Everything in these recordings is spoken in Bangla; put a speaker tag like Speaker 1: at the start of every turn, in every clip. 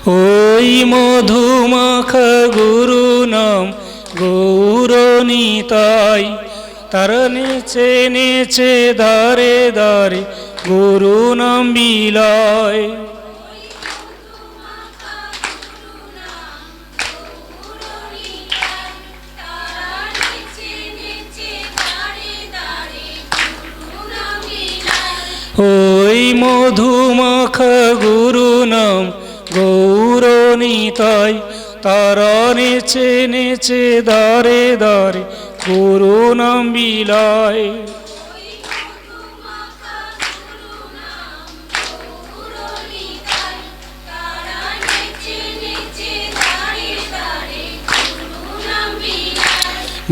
Speaker 1: ওই মধুমাখা গুরু নাম গৌরনিতাই, তার নেচে নেচে দারে দারে গুরু নাম বিলায়। ওই মধুমাখা গুরু নাম গৌরনিতাই, তারা নেচে নেচে দারে দারে গুরু নাম বিলায়।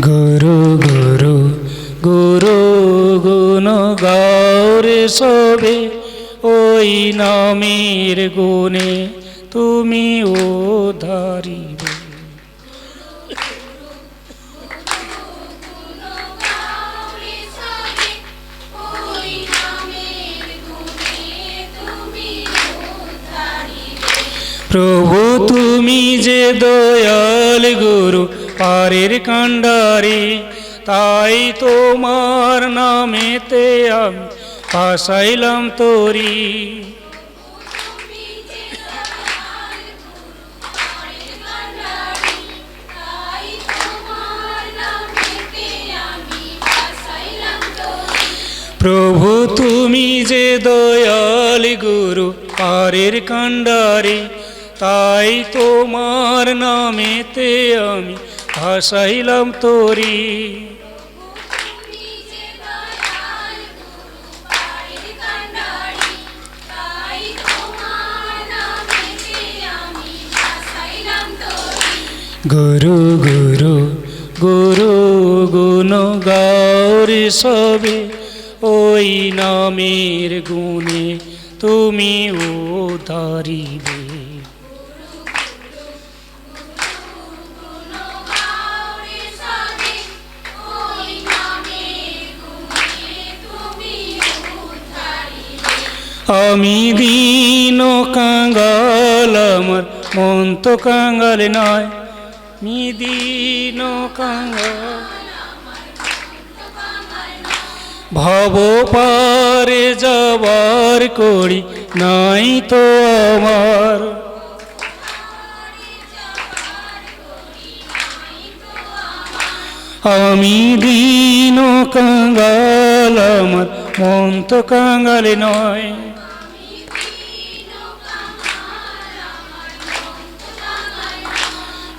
Speaker 1: গুরু গুরু গুরু গুণ গাওরে সবে, ওই নামের গুণে তুমি উদ্ধারিবে। প্রভু তুমি যে দয়াল গুরু পারের কাণ্ডারি, তাই তোমার নামেতে আমি ভাসাইলাম তোরি। প্রভু তুমি যে দয়াল গুরু পারের কাণ্ডারি, তাই তোমার নামেতে আমি ভাসাইলাম তোরি। গুরু গুরু গুরু গুণ গাওরে সবে, ওই নামের গুণে তুমি উদ্ধারিবে। আমি দীন কাঙ্গাল, আমার মন তো কাঙ্গাল নয়। আমি দীন কাঙ্গাল, ভব পারে যাবার করি নাই তো আমার। আমি দীন কাঙ্গাল, আমার মন তো কাঙ্গাল নয়।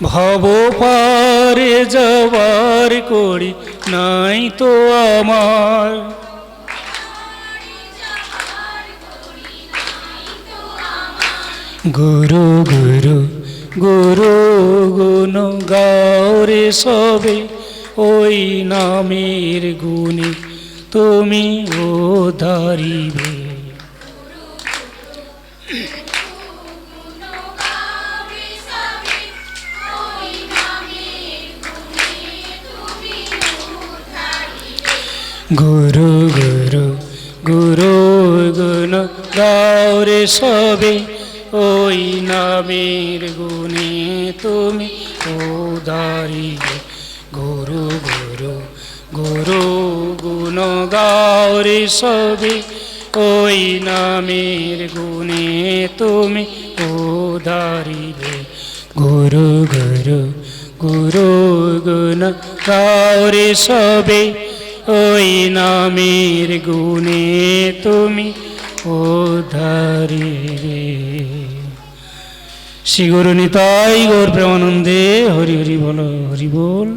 Speaker 1: ভব পারে যাবার করি নাই তো আমার। গুরু গুরু গুরু গুণ গাওরে সবে, ওই নামের গুণে তুমি উদ্ধারিবে। গুরু গুরু গুরু গুণ গাওরে সবে, ওই নামের গুণে তুমি উদ্ধারিবে। গুরু গুরু গুরু গুণ গাওরে সবে, ওই নামের গুণে তুমি উদ্ধারিবে। গুরু গুরু গুরু গুণ গাওরে সবে, ওই নামের গুণে তুমি উদ্ধারিবে। শ্রী গুরু নিতাই গৌর প্রেমানন্দে হরি হরি বল, হরি বল।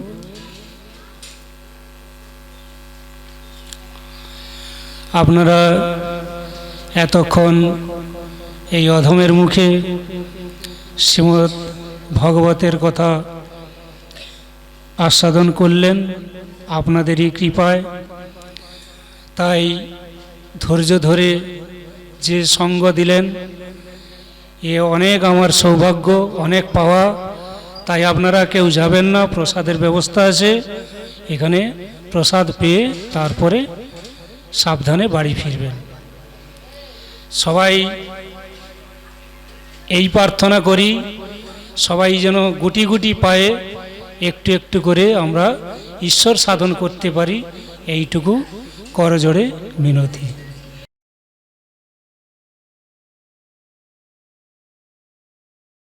Speaker 1: আপনারা এতক্ষণ এই অধমের মুখে শ্রীমদ্ ভগবতের কথা আস্বাদন করলেন আপনাদেরই কৃপায়। তাই ধৈর্য ধরে যে সঙ্গ দিলেন, এ অনেক আমার সৌভাগ্য, অনেক পাওয়া। তাই আপনারা কেউ যাবেন না, প্রসাদের ব্যবস্থা আছে এখানে। প্রসাদ পেয়ে তারপরে সাবধানে বাড়ি ফিরবেন। সবাই এই প্রার্থনা করি সবাই যেন গুটি গুটি পায়ে একটু একটু করে আমরা ঈশ্বর সাধন করতে পারি, এইটুকু করজোড়ে মিনতি।